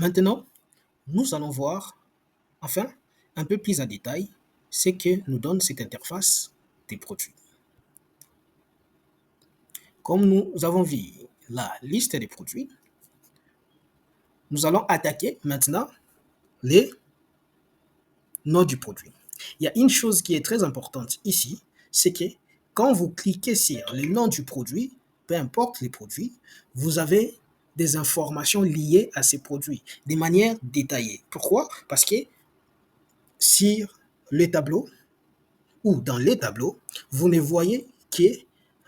Maintenant, nous allons voir, enfin, un peu plus en détail, ce que nous donne cette interface des produits. Comme nous avons vu la liste des produits, nous allons attaquer maintenant les noms du produit. Il y a une chose qui est très importante ici, c'est que quand vous cliquez sur le nom du produit, peu importe les produits, vous avez des informations liées à ces produits de manière détaillée. Pourquoi? Parce que sur le tableau ou dans les tableaux, vous ne voyez que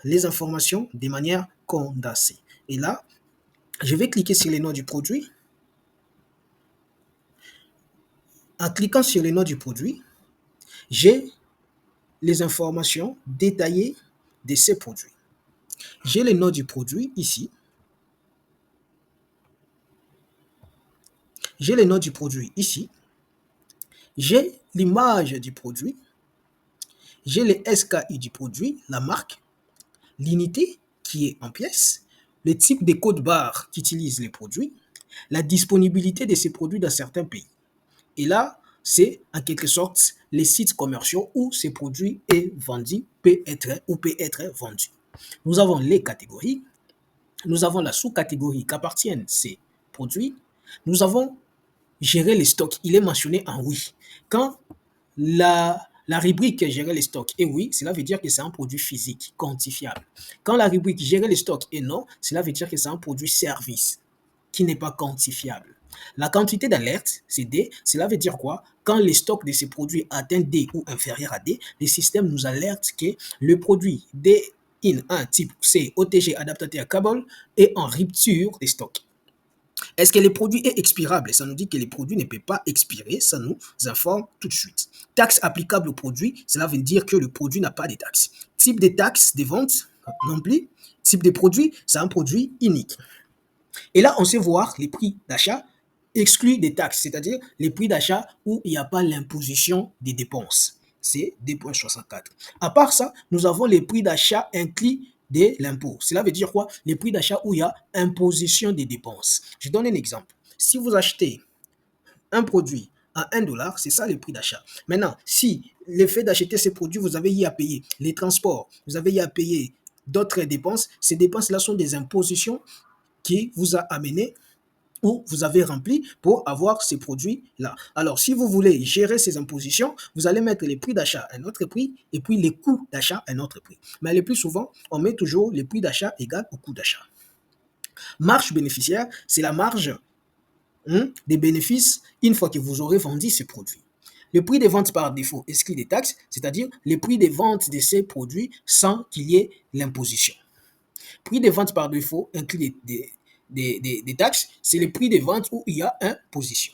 les informations de manière condensée. Et là, je vais cliquer sur les noms du produit. En cliquant sur les noms du produit, j'ai les informations détaillées de ces produits. J'ai le nom du produit ici. J'ai le nom du produit ici. J'ai l'image du produit. J'ai le SKU du produit, la marque, l'unité qui est en pièces, le type de code barre qu'utilisent les produits, la disponibilité de ces produits dans certains pays. Et là, c'est en quelque sorte les sites commerciaux où ces produits est vendu, peut être vendu. Nous avons les catégories, nous avons la sous-catégorie qu'appartiennent ces produits, nous avons géré les stocks, il est mentionné en oui. Quand la rubrique gérer les stocks est oui, cela veut dire que c'est un produit physique, quantifiable. Quand la rubrique gérer les stocks est non, cela veut dire que c'est un produit service qui n'est pas quantifiable. La quantité d'alerte, c'est D. Cela veut dire quoi? Quand les stocks de ces produits atteignent D ou inférieur à D, le système nous alerte que le produit D in 1 type C OTG adaptateur câble est en rupture des stocks. Est-ce que le produit est expirable? Ça nous dit que le produit ne peut pas expirer, ça nous informe tout de suite. Taxe applicable au produit, cela veut dire que le produit n'a pas de taxes. Type de taxe de vente, non plus. Type de produit, c'est un produit unique. Et là, on sait voir les prix d'achat exclus des taxes, c'est-à-dire les prix d'achat où il n'y a pas l'imposition des dépenses. C'est 2,64. À part ça, nous avons les prix d'achat inclus de l'impôt. Cela veut dire quoi? Les prix d'achat où il y a imposition des dépenses. Je donne un exemple. Si vous achetez un produit à 1 $, c'est ça le prix d'achat. Maintenant, si le fait d'acheter ces produits, vous avez y à payer les transports, vous avez y à payer d'autres dépenses, ces dépenses-là sont des impositions qui vous a amené ou vous avez rempli pour avoir ces produits-là. Alors, si vous voulez gérer ces impositions, vous allez mettre les prix d'achat à un autre prix et puis les coûts d'achat à un autre prix. Mais le plus souvent, on met toujours les prix d'achat égal au coût d'achat. Marge bénéficiaire, c'est la marge des bénéfices une fois que vous aurez vendu ces produits. Le prix de vente par défaut exclut des taxes, c'est-à-dire le prix de vente de ces produits sans qu'il y ait l'imposition. Prix de vente par défaut inclut des taxes, c'est le prix de vente où il y a imposition.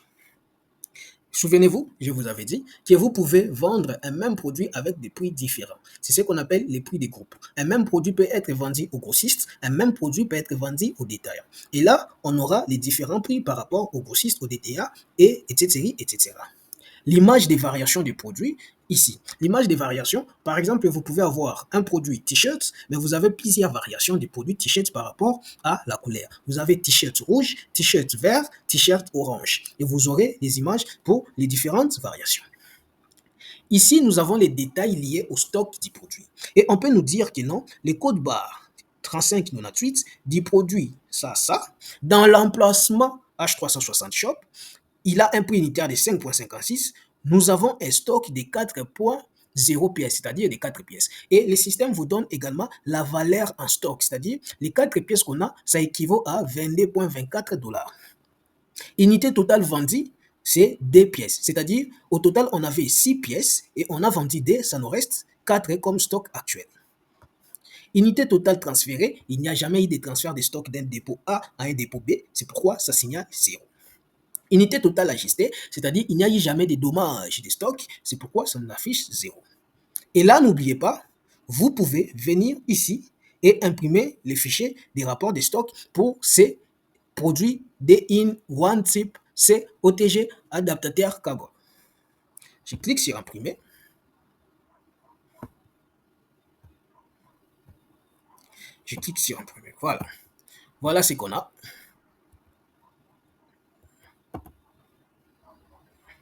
Souvenez-vous, je vous avais dit que vous pouvez vendre un même produit avec des prix différents. C'est ce qu'on appelle les prix des groupes. Un même produit peut être vendu au grossiste, un même produit peut être vendu au détaillant. Et là, on aura les différents prix par rapport au grossiste, au détaillant, et etc., etc. L'image des variations du produit, ici. L'image des variations, par exemple, vous pouvez avoir un produit t-shirt, mais vous avez plusieurs variations des produits t-shirt par rapport à la couleur. Vous avez t-shirt rouge, t-shirt vert, t-shirt orange. Et vous aurez des images pour les différentes variations. Ici, nous avons les détails liés au stock du produit. Et on peut nous dire que non, les codes barres 3598 du produit ça, dans l'emplacement H360 Shop, il a un prix unitaire de 5,56. Nous avons un stock de 4,0 pièces, c'est-à-dire de 4 pièces. Et le système vous donne également la valeur en stock, c'est-à-dire les 4 pièces qu'on a, ça équivaut à 22,24 $. Unité totale vendue, c'est 2 pièces. C'est-à-dire, au total, on avait 6 pièces et on a vendu 2, ça nous reste 4 comme stock actuel. Unité totale transférée, il n'y a jamais eu de transfert de stock d'un dépôt A à un dépôt B, c'est pourquoi ça signale 0. Unité totale ajustée, c'est-à-dire il n'y a eu jamais de dommages de stock, c'est pourquoi ça nous affiche 0. Et là, n'oubliez pas, vous pouvez venir ici et imprimer les fichiers des rapports de stock pour ces produits D-IN One Type C OTG adaptateur Carbone. Je clique sur imprimer. Je clique sur imprimer. Voilà. Voilà ce qu'on a.